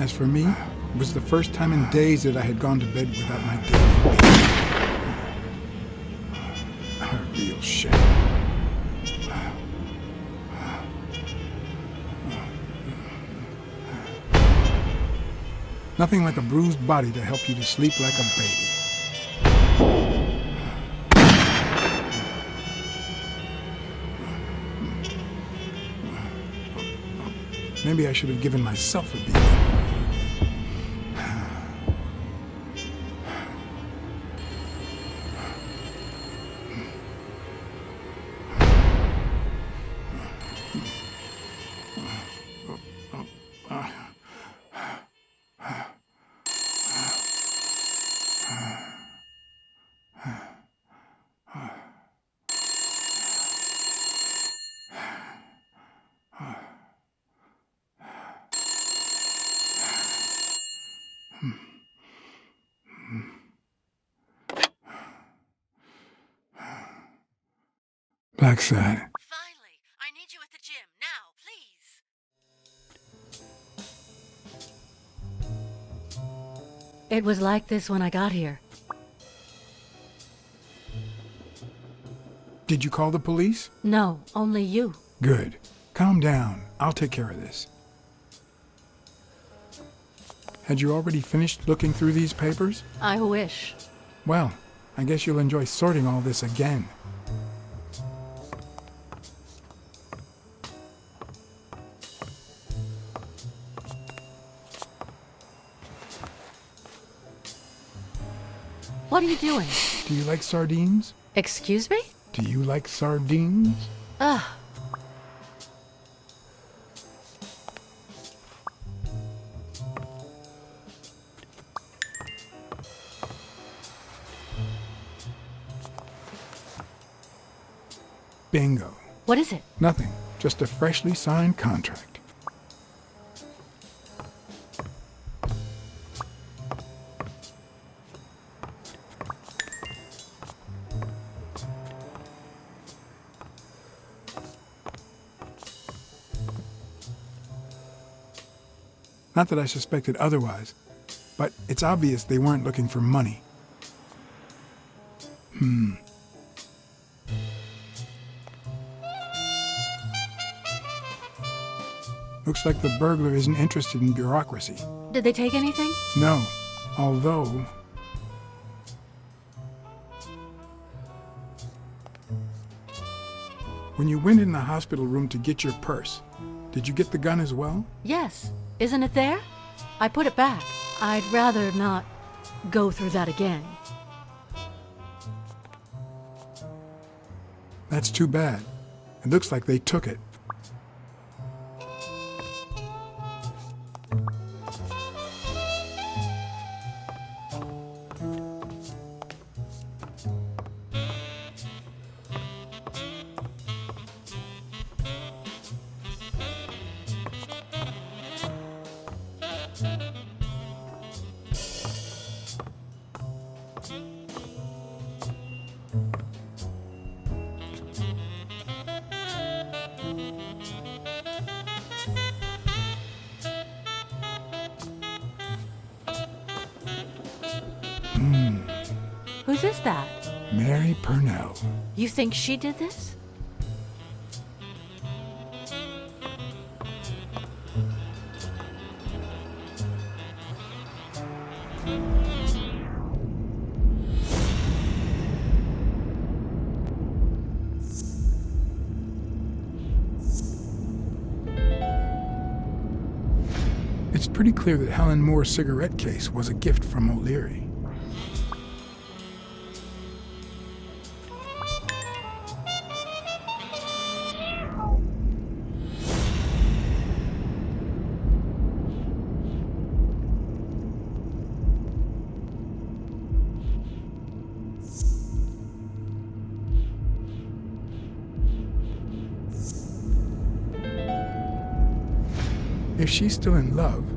As for me, it was the first time in days that I had gone to bed without my daily baby. A real shame. Nothing like a bruised body to help you to sleep like a baby. Maybe I should have given myself a beating. Blacksad. Finally, I need you at the gym now, please. It was like this when I got here. Did you call the police? No, only you. Good. Calm down. I'll take care of this. Had you already finished looking through these papers? I wish. Well, I guess you'll enjoy sorting all this again. What are you doing? Do you like sardines? Excuse me? Do you like sardines? Ugh. Bingo. What is it? Nothing. Just a freshly signed contract. Not that I suspected otherwise, but it's obvious they weren't looking for money. Looks like the burglar isn't interested in bureaucracy. Did they take anything? No, although... When you went in the hospital room to get your purse, did you get the gun as well? Yes. Isn't it there? I put it back. I'd rather not go through that again. That's too bad. It looks like they took it. Whose is that? Mary Purnell. You think she did this? It's pretty clear that Helen Moore's cigarette case was a gift from O'Leary. If she's still in love,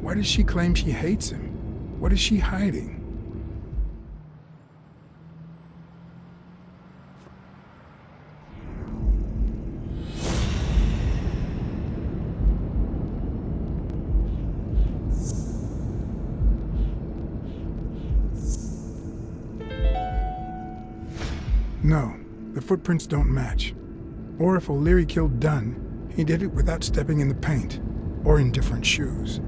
why does she claim she hates him? What is she hiding? No, the footprints don't match. Or if O'Leary killed Dunn, he did it without stepping in the paint, or in different shoes.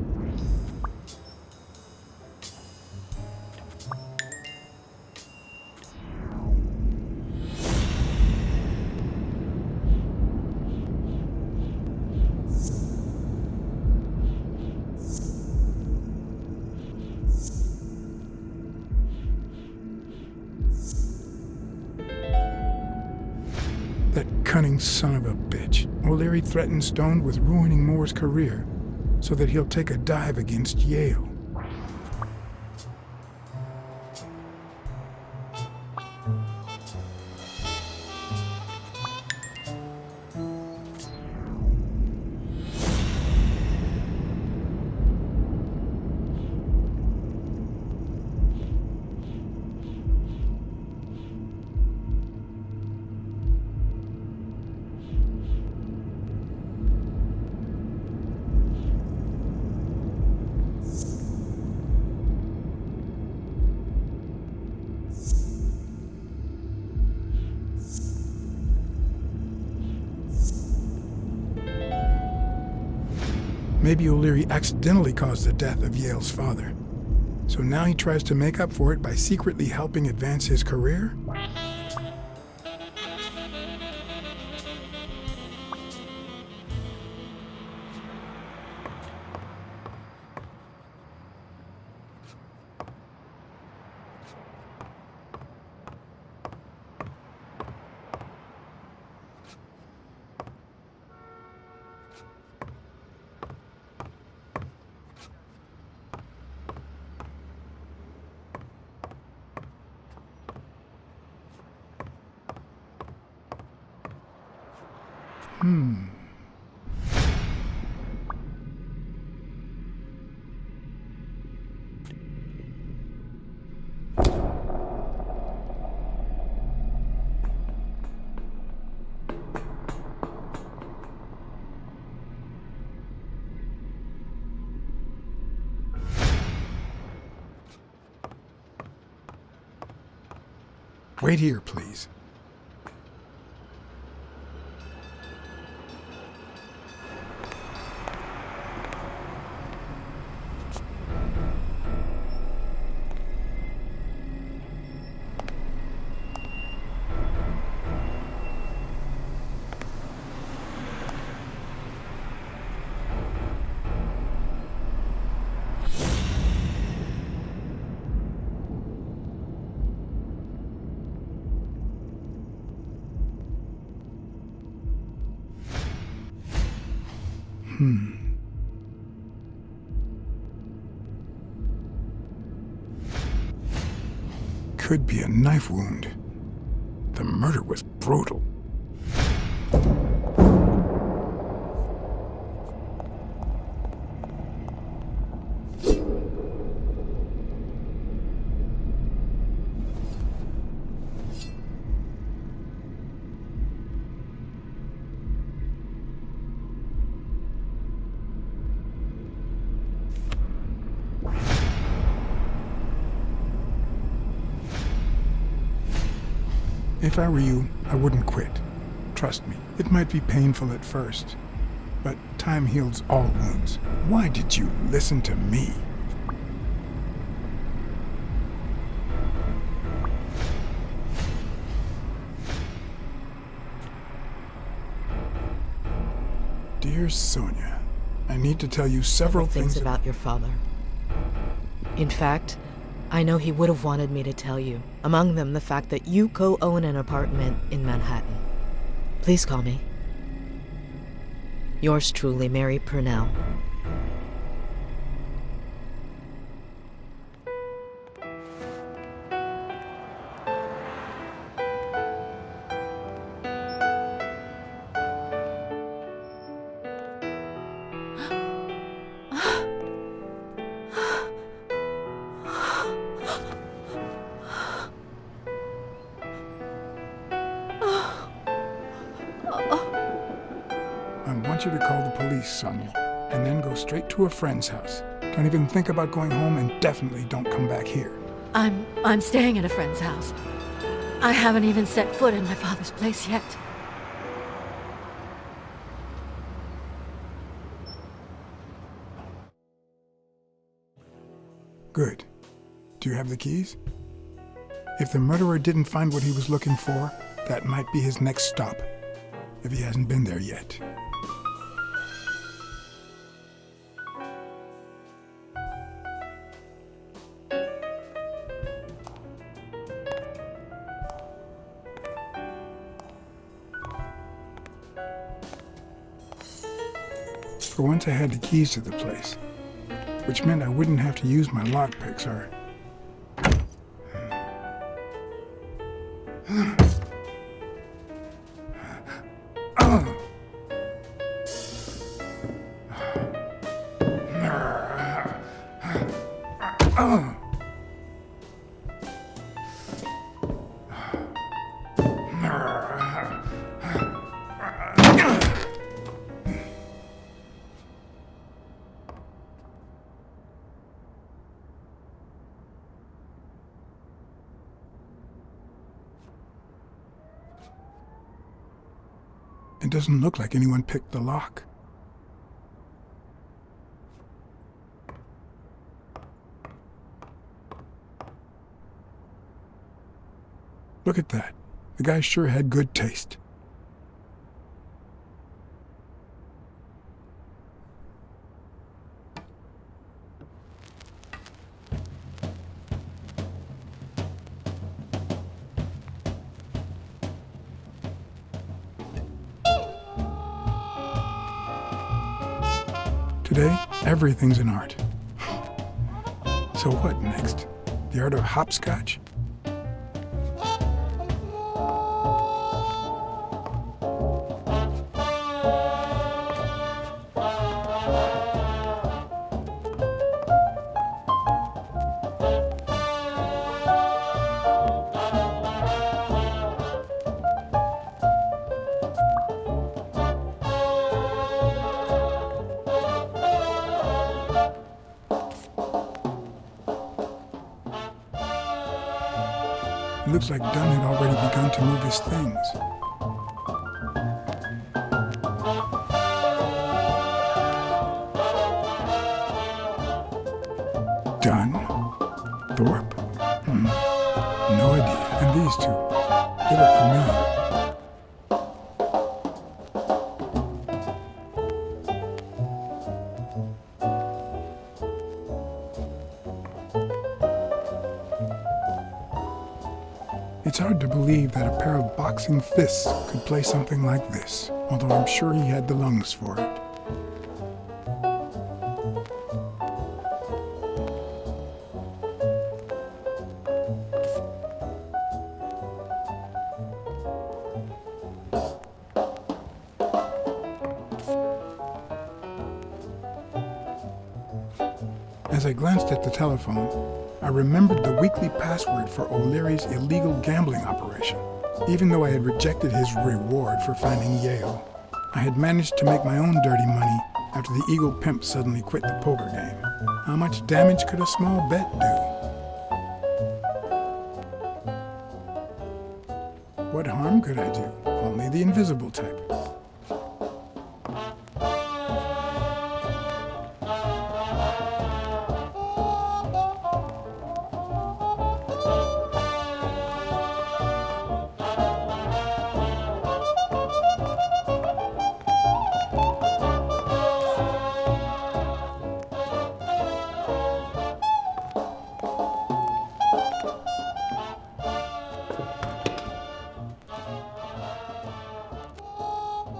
That cunning son of a bitch. O'Leary threatened Stone with ruining Moore's career so that he'll take a dive against Yale. Maybe O'Leary accidentally caused the death of Yale's father. So now he tries to make up for it by secretly helping advance his career? Wait here, please. Could be a knife wound. The murder was brutal. If I were you, I wouldn't quit. Trust me, it might be painful at first, but time heals all wounds. Why did you listen to me? Dear Sonia, I need to tell you several things about your father. In fact, I know he would have wanted me to tell you. Among them, the fact that you co-own an apartment in Manhattan. Please call me. Yours truly, Mary Purnell. I want you to call the police, Sonia, and then go straight to a friend's house. Don't even think about going home, and definitely don't come back here. I'm staying at a friend's house. I haven't even set foot in my father's place yet. Good. Do you have the keys? If the murderer didn't find what he was looking for, that might be his next stop, if he hasn't been there yet. For once I had the keys to the place, which meant I wouldn't have to use my lockpicks or... It doesn't look like anyone picked the lock. Look at that. The guy sure had good taste. Today, everything's an art. So what next? The art of hopscotch? It looks like Dunn had already begun to move his things. Dunn? Thorpe? No idea. And these two? They look familiar. It's hard to believe that a pair of boxing fists could play something like this, although I'm sure he had the lungs for it. As I glanced at the telephone, I remembered the weekly password for O'Leary's illegal gambling operation. Even though I had rejected his reward for finding Yale, I had managed to make my own dirty money after the Eagle Pimp suddenly quit the poker game. How much damage could a small bet do? What harm could I do? Only the invisible type.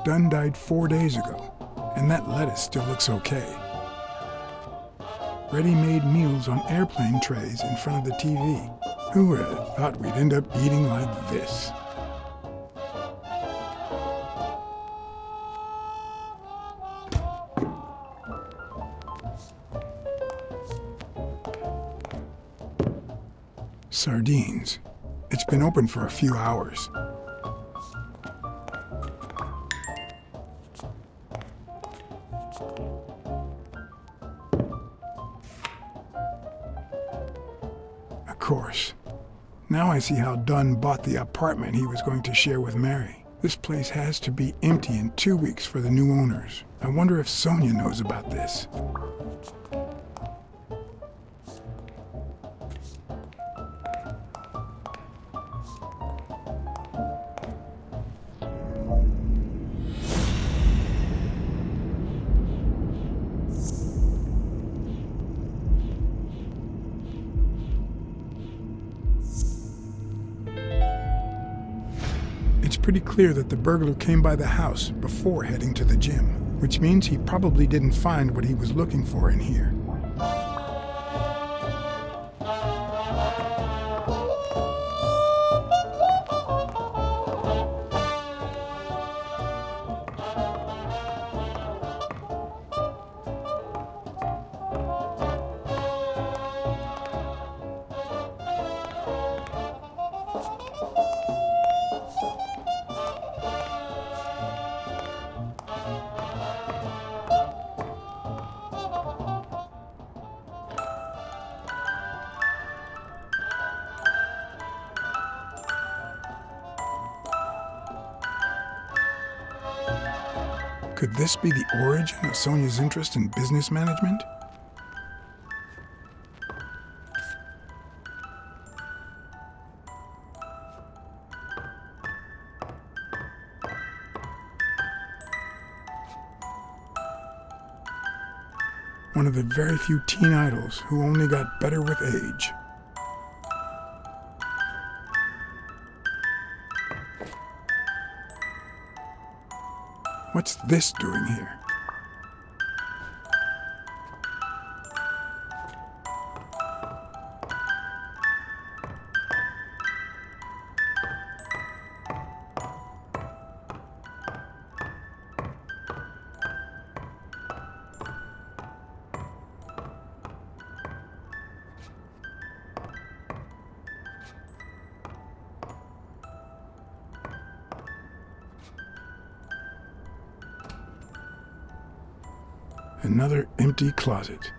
Dunn died 4 days ago, and that lettuce still looks okay. Ready-made meals on airplane trays in front of the TV. Who would have thought we'd end up eating like this? Sardines. It's been open for a few hours. Of course. Now I see how Dunn bought the apartment he was going to share with Mary. This place has to be empty in 2 weeks for the new owners. I wonder if Sonia knows about this. It's pretty clear that the burglar came by the house before heading to the gym, which means he probably didn't find what he was looking for in here. Could this be the origin of Sonia's interest in business management? One of the very few teen idols who only got better with age. What's this doing here? Another empty closet.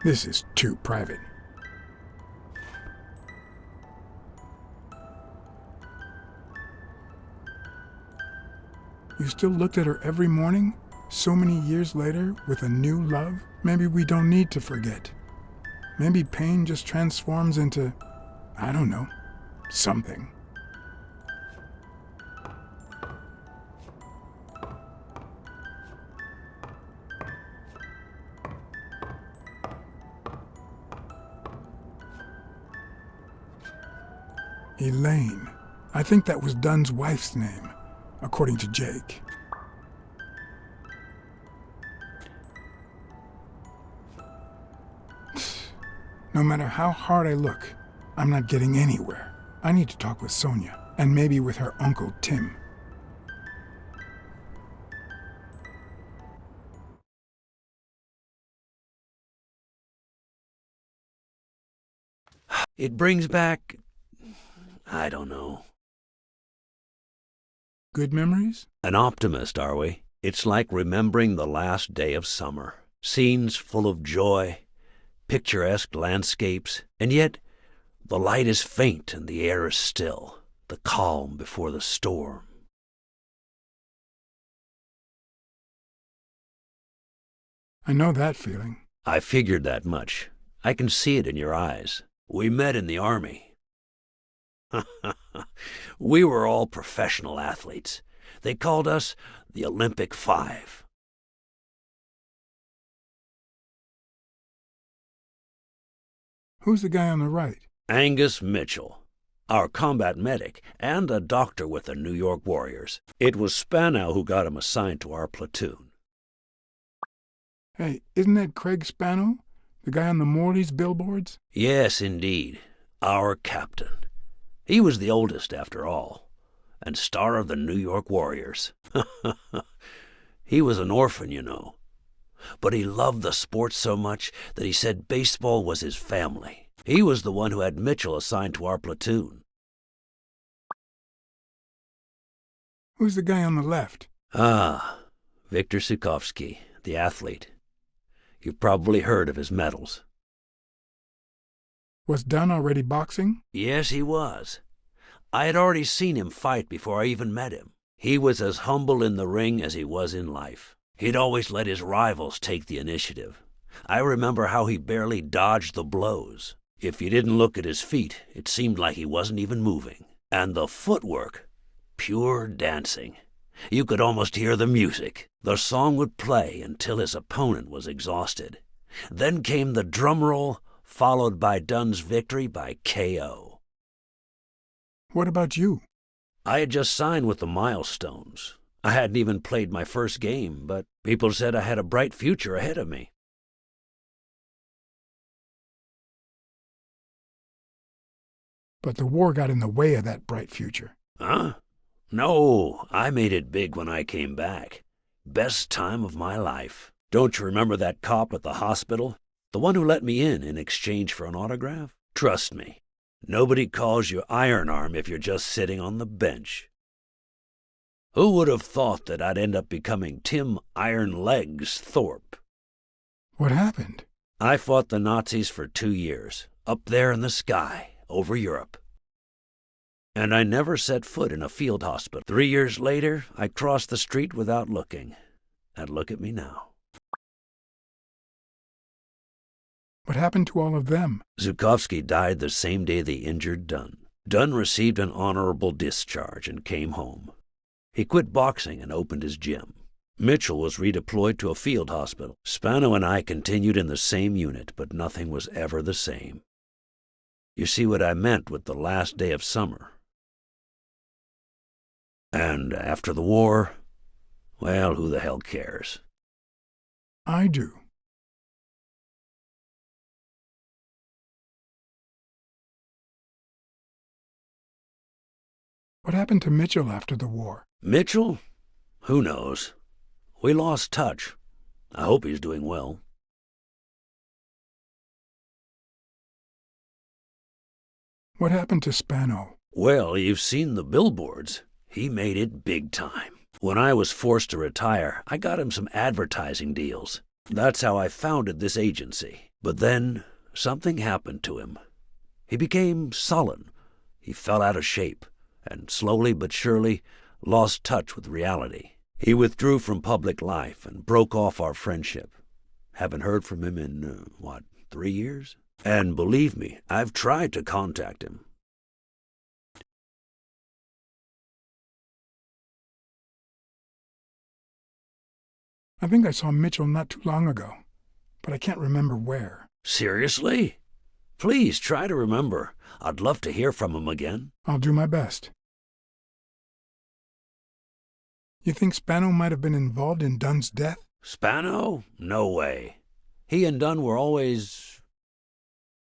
This is too private. You still looked at her every morning, so many years later, with a new love? Maybe we don't need to forget. Maybe pain just transforms into, I don't know, something. Elaine. I think that was Dunn's wife's name, according to Jake. No matter how hard I look, I'm not getting anywhere. I need to talk with Sonia, and maybe with her uncle Tim. It brings back, I don't know. Good memories? An optimist, are we? It's like remembering the last day of summer. Scenes full of joy, picturesque landscapes, and yet the light is faint and the air is still, the calm before the storm. I know that feeling. I figured that much. I can see it in your eyes. We met in the Army. We were all professional athletes. They called us the Olympic Five. Who's the guy on the right? Angus Mitchell, our combat medic and a doctor with the New York Warriors. It was Spanow who got him assigned to our platoon. Hey, isn't that Craig Spano? The guy on the Morley's billboards? Yes, indeed. Our captain. He was the oldest, after all, and star of the New York Warriors. He was an orphan, you know. But he loved the sport so much that he said baseball was his family. He was the one who had Mitchell assigned to our platoon. Who's the guy on the left? Ah, Viktor Sukovsky, the athlete. You've probably heard of his medals. Was Dunn already boxing? Yes, he was. I had already seen him fight before I even met him. He was as humble in the ring as he was in life. He'd always let his rivals take the initiative. I remember how he barely dodged the blows. If you didn't look at his feet, it seemed like he wasn't even moving. And the footwork, pure dancing. You could almost hear the music. The song would play until his opponent was exhausted. Then came the drum roll, followed by Dunn's victory by KO. What about you? I had just signed with the Milestones. I hadn't even played my first game, but people said I had a bright future ahead of me. But the war got in the way of that bright future. Huh? No, I made it big when I came back. Best time of my life. Don't you remember that cop at the hospital? The one who let me in exchange for an autograph? Trust me, nobody calls you Iron Arm if you're just sitting on the bench. Who would have thought that I'd end up becoming Tim Iron Legs Thorpe? What happened? I fought the Nazis for 2 years, up there in the sky, over Europe. And I never set foot in a field hospital. 3 years later, I crossed the street without looking. And look at me now. What happened to all of them? Zukovsky died the same day they injured Dunn. Dunn received an honorable discharge and came home. He quit boxing and opened his gym. Mitchell was redeployed to a field hospital. Spano and I continued in the same unit, but nothing was ever the same. You see what I meant with the last day of summer. And after the war, well, who the hell cares? I do. What happened to Mitchell after the war? Mitchell? Who knows? We lost touch. I hope he's doing well. What happened to Spano? Well, you've seen the billboards. He made it big time. When I was forced to retire, I got him some advertising deals. That's how I founded this agency. But then, something happened to him. He became sullen. He fell out of shape, and slowly but surely lost touch with reality. He withdrew from public life and broke off our friendship. Haven't heard from him in, 3 years? And believe me, I've tried to contact him. I think I saw Mitchell not too long ago, but I can't remember where. Seriously? Please try to remember. I'd love to hear from him again. I'll do my best. You think Spano might have been involved in Dunn's death? Spano? No way. He and Dunn were always...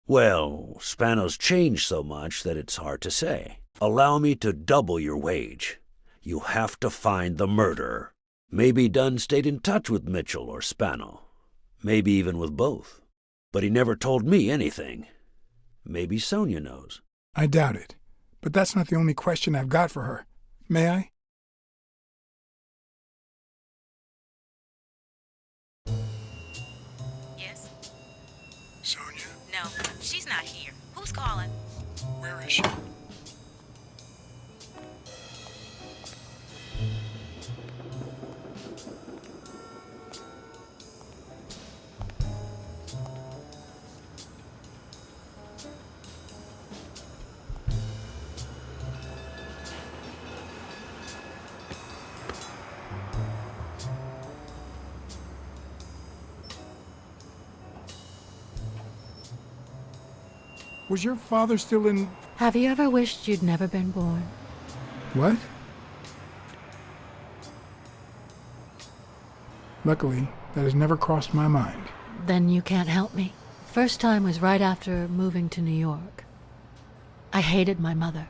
Well, Spano's changed so much that it's hard to say. Allow me to double your wage. You have to find the murderer. Maybe Dunn stayed in touch with Mitchell or Spano. Maybe even with both. But he never told me anything. Maybe Sonia knows. I doubt it. But that's not the only question I've got for her. May I? Yes? Sonia, No, she's not here. Who's calling? where is she? Was your father still in... Have you ever wished you'd never been born? What? Luckily, That has never crossed my mind. Then you can't help me. First time was right after moving to New York. I hated my mother.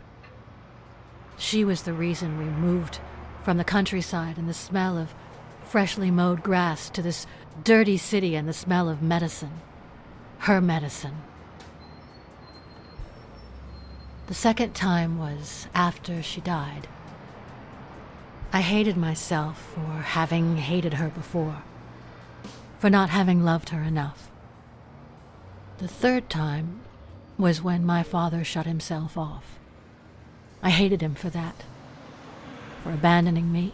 She was the reason we moved from the countryside and the smell of freshly mowed grass to this dirty city and the smell of medicine. Her medicine. The second time was after she died. I hated myself for having hated her before, for not having loved her enough. The third time was when my father shut himself off. I hated him for that, for abandoning me,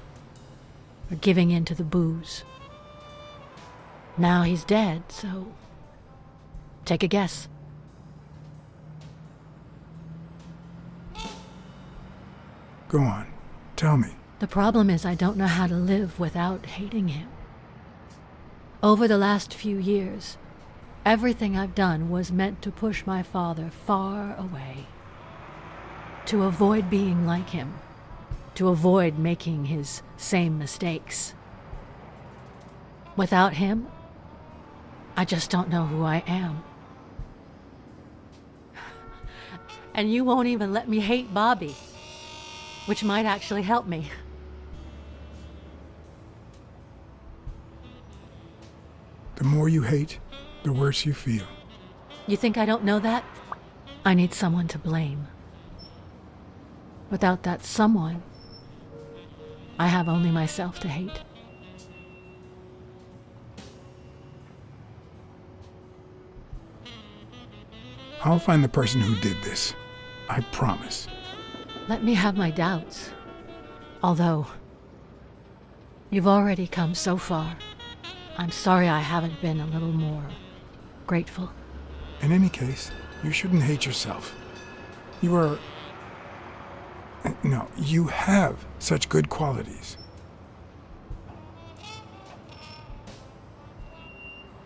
for giving in to the booze. Now he's dead, so take a guess. Go on. Tell me. The problem is I don't know how to live without hating him. Over the last few years, everything I've done was meant to push my father far away. To avoid being like him. To avoid making his same mistakes. Without him, I just don't know who I am. And you won't even let me hate Bobby, which might actually help me. The more you hate, the worse you feel. You think I don't know that? I need someone to blame. Without that someone, I have only myself to hate. I'll find the person who did this. I promise. Let me have my doubts. Although, you've already come so far. I'm sorry I haven't been a little more grateful. In any case, you shouldn't hate yourself. You are... No, you have such good qualities.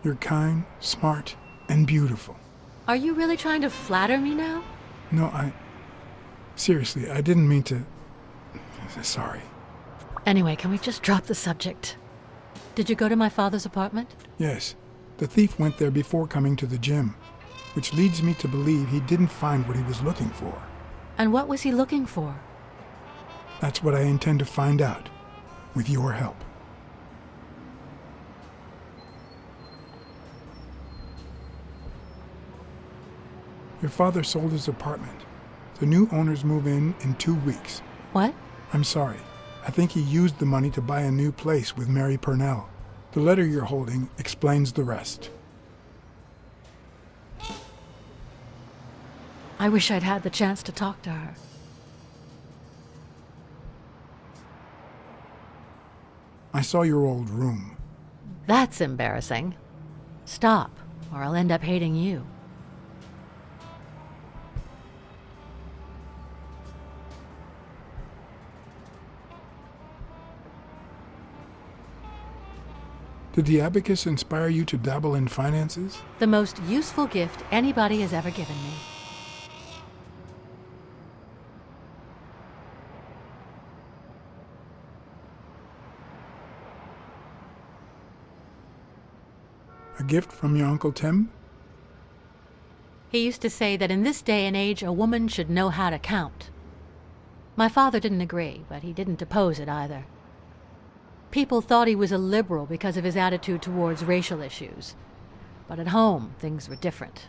You're kind, smart, and beautiful. Are you really trying to flatter me now? No, Seriously, I didn't mean to... Sorry. Anyway, can we just drop the subject? Did you go to my father's apartment? Yes. The thief went there before coming to the gym, which leads me to believe he didn't find what he was looking for. And what was he looking for? That's what I intend to find out, with your help. Your father sold his apartment. The new owners move in 2 weeks. What? I'm sorry. I think he used the money to buy a new place with Mary Purnell. The letter you're holding explains the rest. I wish I'd had the chance to talk to her. I saw your old room. That's embarrassing. Stop, or I'll end up hating you. Did the abacus inspire you to dabble in finances? The most useful gift anybody has ever given me. A gift from your Uncle Tim? He used to say that in this day and age, a woman should know how to count. My father didn't agree, but he didn't oppose it either. People thought he was a liberal because of his attitude towards racial issues. But at home, things were different.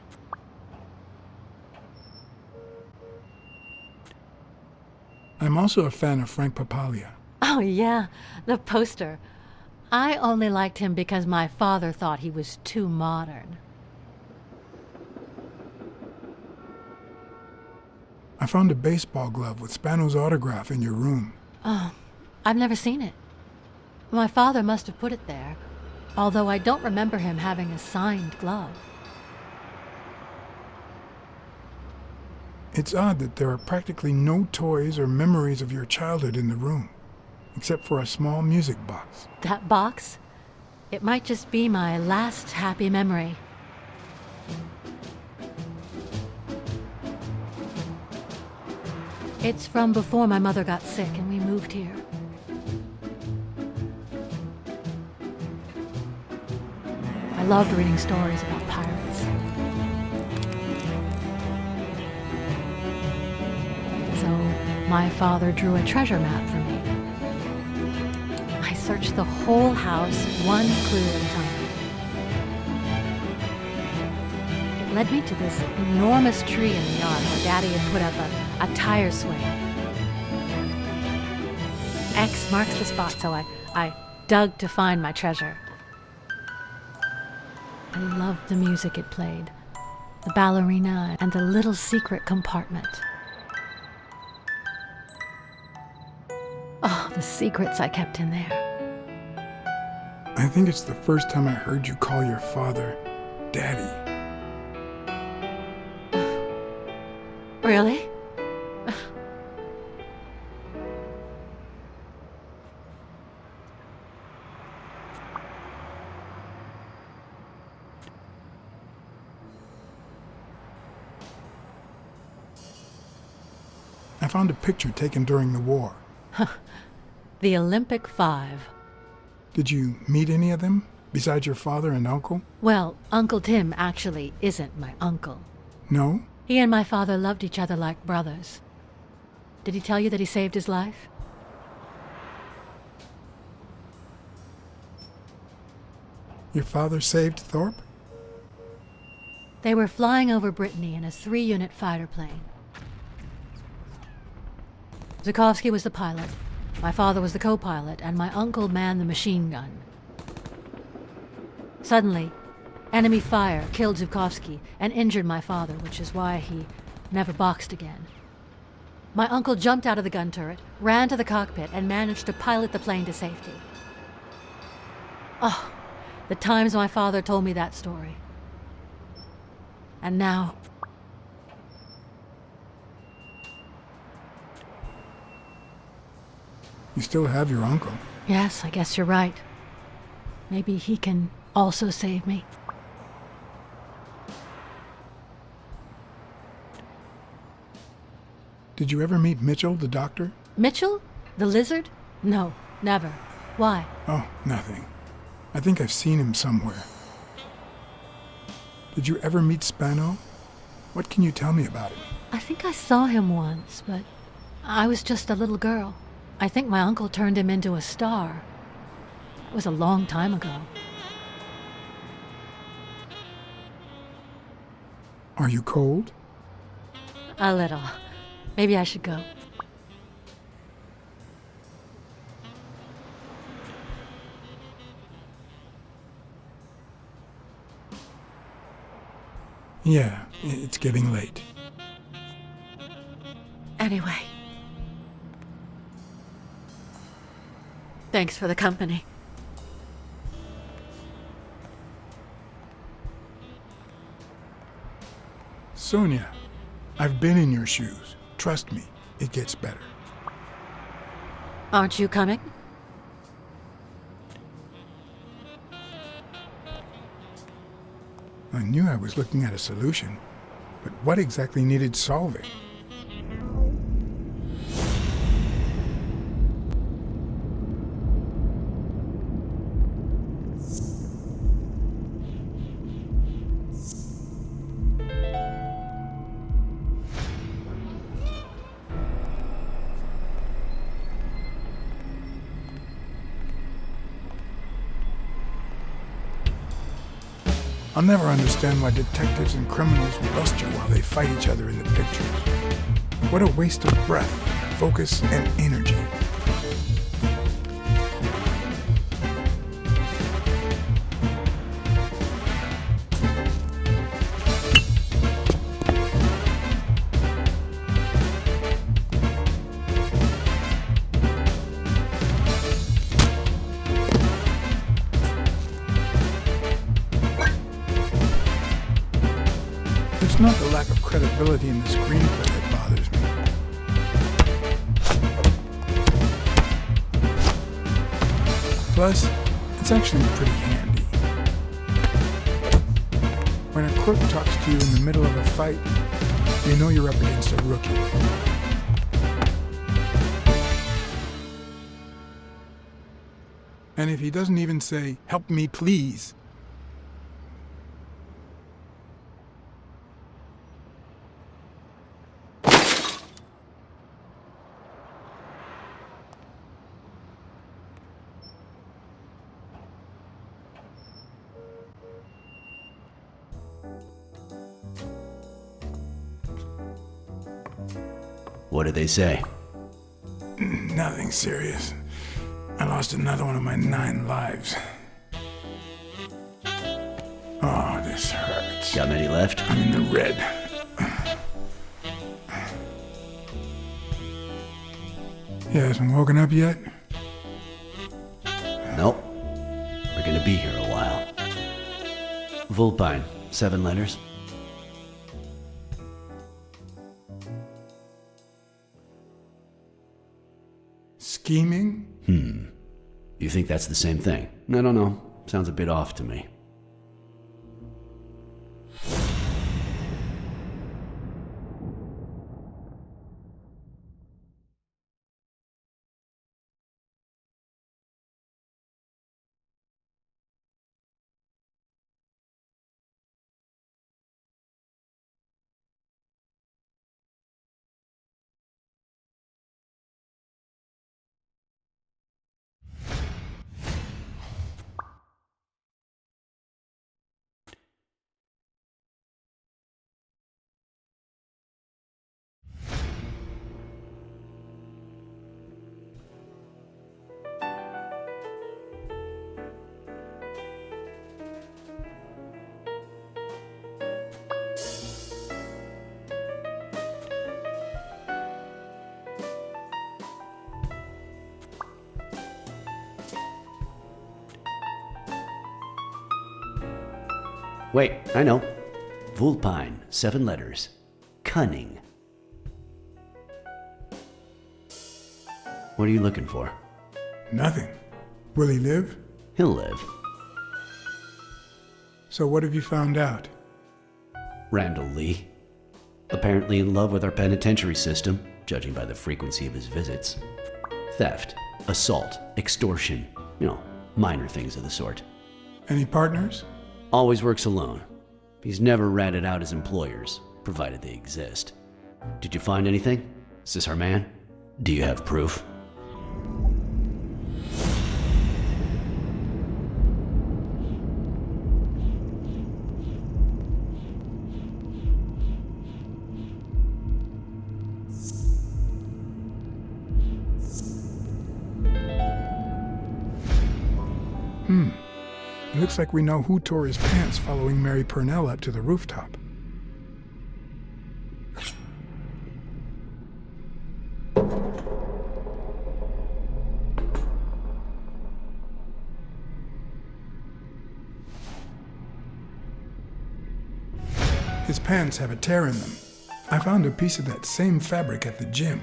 I'm also a fan of Frank Papalia. Oh yeah, the poster. I only liked him because my father thought he was too modern. I found a baseball glove with Spano's autograph in your room. Oh, I've never seen it. My father must have put it there, although I don't remember him having a signed glove. It's odd that there are practically no toys or memories of your childhood in the room, except for a small music box. That box? It might just be my last happy memory. It's from before my mother got sick and we moved here. I loved reading stories about pirates. So my father drew a treasure map for me. I searched the whole house, one clue at a time. It led me to this enormous tree in the yard where Daddy had put up a tire swing. X marks the spot, so I dug to find my treasure. I loved the music it played, the ballerina, and the little secret compartment. Oh, the secrets I kept in there. I think it's the first time I heard you call your father Daddy. Really? I found a picture taken during the war. The Olympic Five. Did you meet any of them, besides your father and uncle? Well, Uncle Tim actually isn't my uncle. No? He and my father loved each other like brothers. Did he tell you that he saved his life? Your father saved Thorpe? They were flying over Brittany in a 3-unit fighter plane. Zukovsky was the pilot, my father was the co-pilot, and my uncle manned the machine gun. Suddenly, enemy fire killed Zukovsky and injured my father, which is why he never boxed again. My uncle jumped out of the gun turret, ran to the cockpit, and managed to pilot the plane to safety. Oh, the times my father told me that story. And now... You still have your uncle. Yes, I guess you're right. Maybe he can also save me. Did you ever meet Mitchell, the doctor? Mitchell? The lizard? No, never. Why? Oh, nothing. I think I've seen him somewhere. Did you ever meet Spano? What can you tell me about him? I think I saw him once, but I was just a little girl. I think my uncle turned him into a star. It was a long time ago. Are you cold? A little. Maybe I should go. Yeah, it's getting late. Anyway. Thanks for the company. Sonia, I've been in your shoes. Trust me, it gets better. Aren't you coming? I knew I was looking at a solution, but what exactly needed solving? I'll never understand why detectives and criminals bust you while they fight each other in the pictures. What a waste of breath, focus, and energy. It's not the lack of credibility in the screenplay that bothers me. Plus, it's actually pretty handy. When a crook talks to you in the middle of a fight, you know you're up against a rookie. And if he doesn't even say, "Help me, please," What did they say? Nothing serious. I lost another one of my 9 lives. Oh, this hurts. Got many left? I'm in the red. You hasn't woken up yet? Nope. We're gonna be here a while. Vulpine, 7 letters. Scheming? You think that's the same thing? I don't know. Sounds a bit off to me. Wait, I know. Vulpine, 7 letters. Cunning. What are you looking for? Nothing. Will he live? He'll live. So what have you found out? Randall Lee. Apparently in love with our penitentiary system, judging by the frequency of his visits. Theft, assault, extortion, minor things of the sort. Any partners? Always works alone. He's never ratted out his employers, provided they exist. Did you find anything? Is this our man? Do you have proof? It looks like we know who tore his pants following Mary Purnell up to the rooftop. His pants have a tear in them. I found a piece of that same fabric at the gym,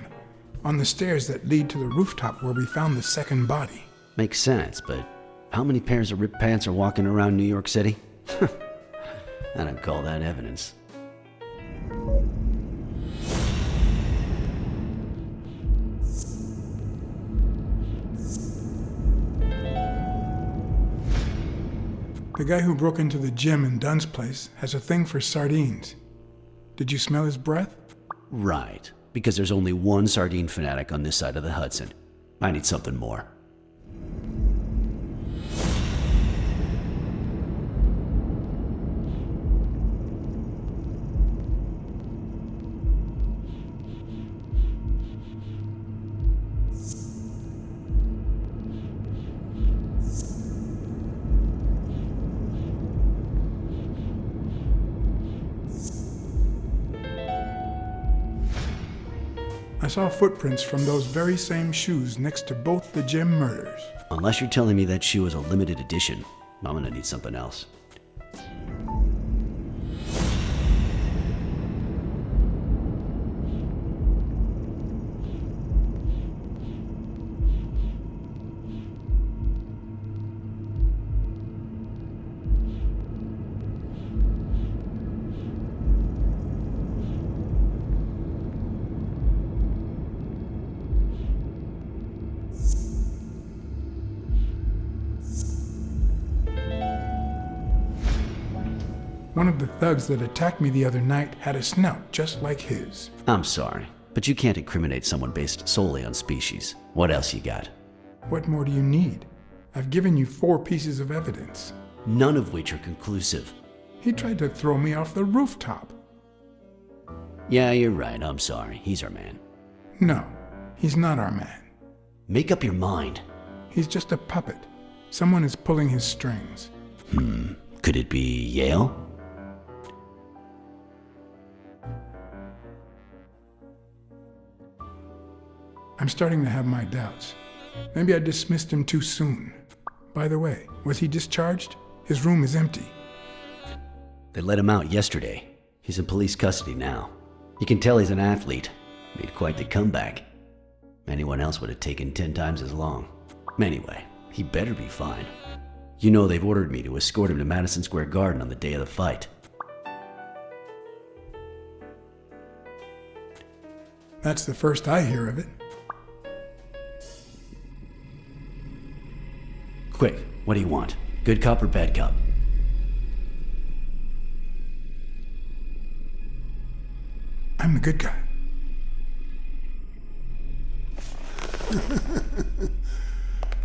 on the stairs that lead to the rooftop where we found the second body. Makes sense, but how many pairs of ripped pants are walking around New York City? I don't call that evidence. The guy who broke into the gym in Dunn's place has a thing for sardines. Did you smell his breath? Right, because there's only one sardine fanatic on this side of the Hudson. I need something more. I saw footprints from those very same shoes next to both the gym murders. Unless you're telling me that shoe is a limited edition, I'm gonna need something else. One of the thugs that attacked me the other night had a snout just like his. I'm sorry, but you can't incriminate someone based solely on species. What else you got? What more do you need? I've given you 4 pieces of evidence. None of which are conclusive. He tried to throw me off the rooftop. Yeah, you're right, I'm sorry. He's our man. No, he's not our man. Make up your mind. He's just a puppet. Someone is pulling his strings. Could it be Yale? I'm starting to have my doubts. Maybe I dismissed him too soon. By the way, was he discharged? His room is empty. They let him out yesterday. He's in police custody now. You can tell he's an athlete. Made quite the comeback. Anyone else would have taken 10 times as long. Anyway, he better be fine. You know they've ordered me to escort him to Madison Square Garden on the day of the fight. That's the first I hear of it. Quick, what do you want? Good cop or bad cop? I'm the good guy.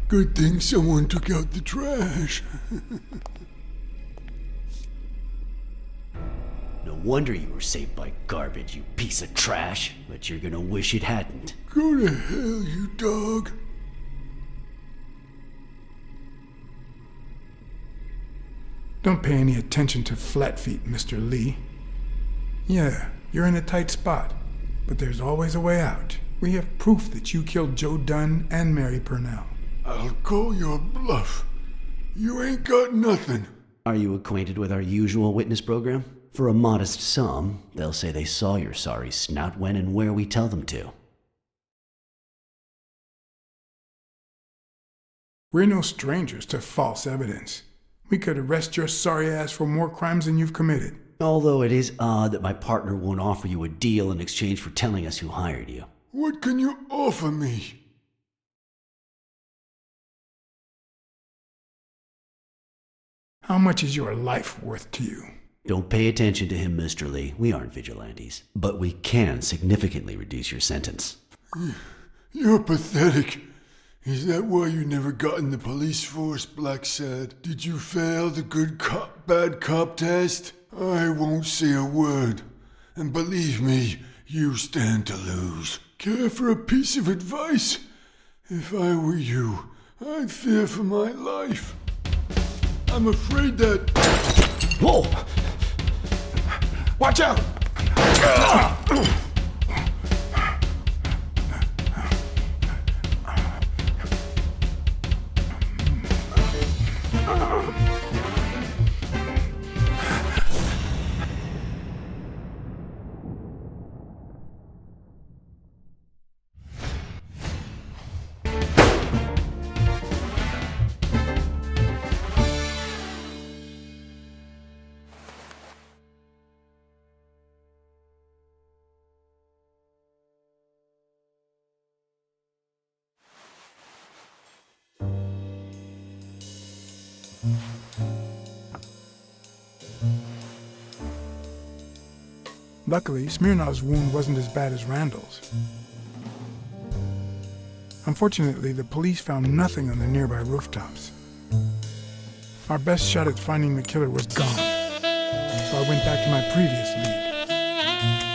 Good thing someone took out the trash. No wonder you were saved by garbage, you piece of trash. But you're gonna wish it hadn't. Go to hell, you dog. Don't pay any attention to flat feet, Mr. Lee. Yeah, you're in a tight spot, but there's always a way out. We have proof that you killed Joe Dunn and Mary Purnell. I'll call your bluff. You ain't got nothing. Are you acquainted with our usual witness program? For a modest sum, they'll say they saw your sorry snout when and where we tell them to. We're no strangers to false evidence. We could arrest your sorry ass for more crimes than you've committed. Although it is odd that my partner won't offer you a deal in exchange for telling us who hired you. What can you offer me? How much is your life worth to you? Don't pay attention to him, Mr. Lee. We aren't vigilantes. But we can significantly reduce your sentence. You're pathetic. Is that why you never got in the police force, Blacksad? Did you fail the good cop, bad cop test? I won't say a word. And believe me, you stand to lose. Care for a piece of advice? If I were you, I'd fear for my life. I'm afraid that... Whoa! Watch out! Luckily, Smirnov's wound wasn't as bad as Randall's. Unfortunately, the police found nothing on the nearby rooftops. Our best shot at finding the killer was gone, so I went back to my previous lead.